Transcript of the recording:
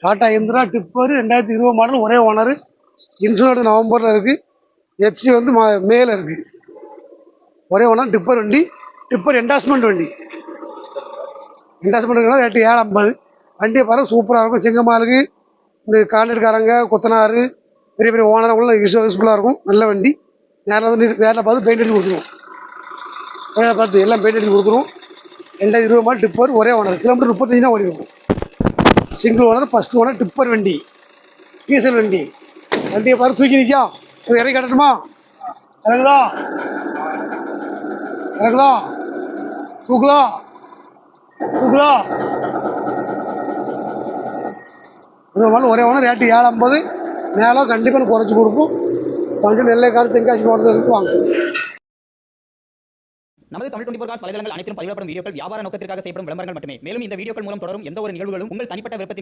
Tata Indira tipper 2020 model, ஒரே owner. Insurance நவம்பரில் இருக்குது. எஃப்சி வந்து மேல இருக்குது. ஒரே ஓனர் டிப்பர் வண்டி. டிப்பர் என்டாஸ்மெண்ட் வண்டி. Endorsement rate 750. வண்டியை பாருங்கள், சூப்பராக இருக்கும். செங்கமாலுக்கு இந்த கான்ட்ராக்ட்காரங்க, கொத்தனார், பெரிய பெரிய ஓனர்களும் யூஸ்ஃபுல்லாக இருக்கும். நல்ல வண்டி. நேரில் வந்து நேரில் பார்த்து பெயிண்ட் அடிச்சு கொடுத்துருவோம். நேரில் பார்த்து எல்லாம் பெயிண்ட் அடிச்சு கொடுத்துருவோம். 2020 மாடல் டிப்பர், ஒரே ஓனர். கிலோமீட்டர் 35 தான் ஓடி இருக்கும். Single owner, first owner, tipper வண்டி, டீசல் வண்டி. வண்டியை பார்த்து தூக்கி நிற்கா. இறக்கி கட்டட்டுமா? இறங்குதா? இறக்குதா? தூக்குதா? தூக்குதா? ஒரே ஓனர், ரேட்டு 750. மேலும் கண்டிப்பாக குறைச்சி கொடுப்போம். வண்டி நெல்லை கார் தென்காசி மாவட்டத்தில் வாங்க. நமது தமிழ் 24 கார்ஸ் வலைதளங்கள் அனைத்தும் பதிவிடப்படும் வீடியோக்கள் வியாபார நோக்கத்திற்காக செய்யப்படும் விளம்பரங்கள் மட்டுமே. மேலும் இந்த வீடியோக்கள் மூலம் தொடரும் எந்த ஒரு நிகழ்வுகளும் உங்கள் தனிப்பட்ட விருப்பத்தின்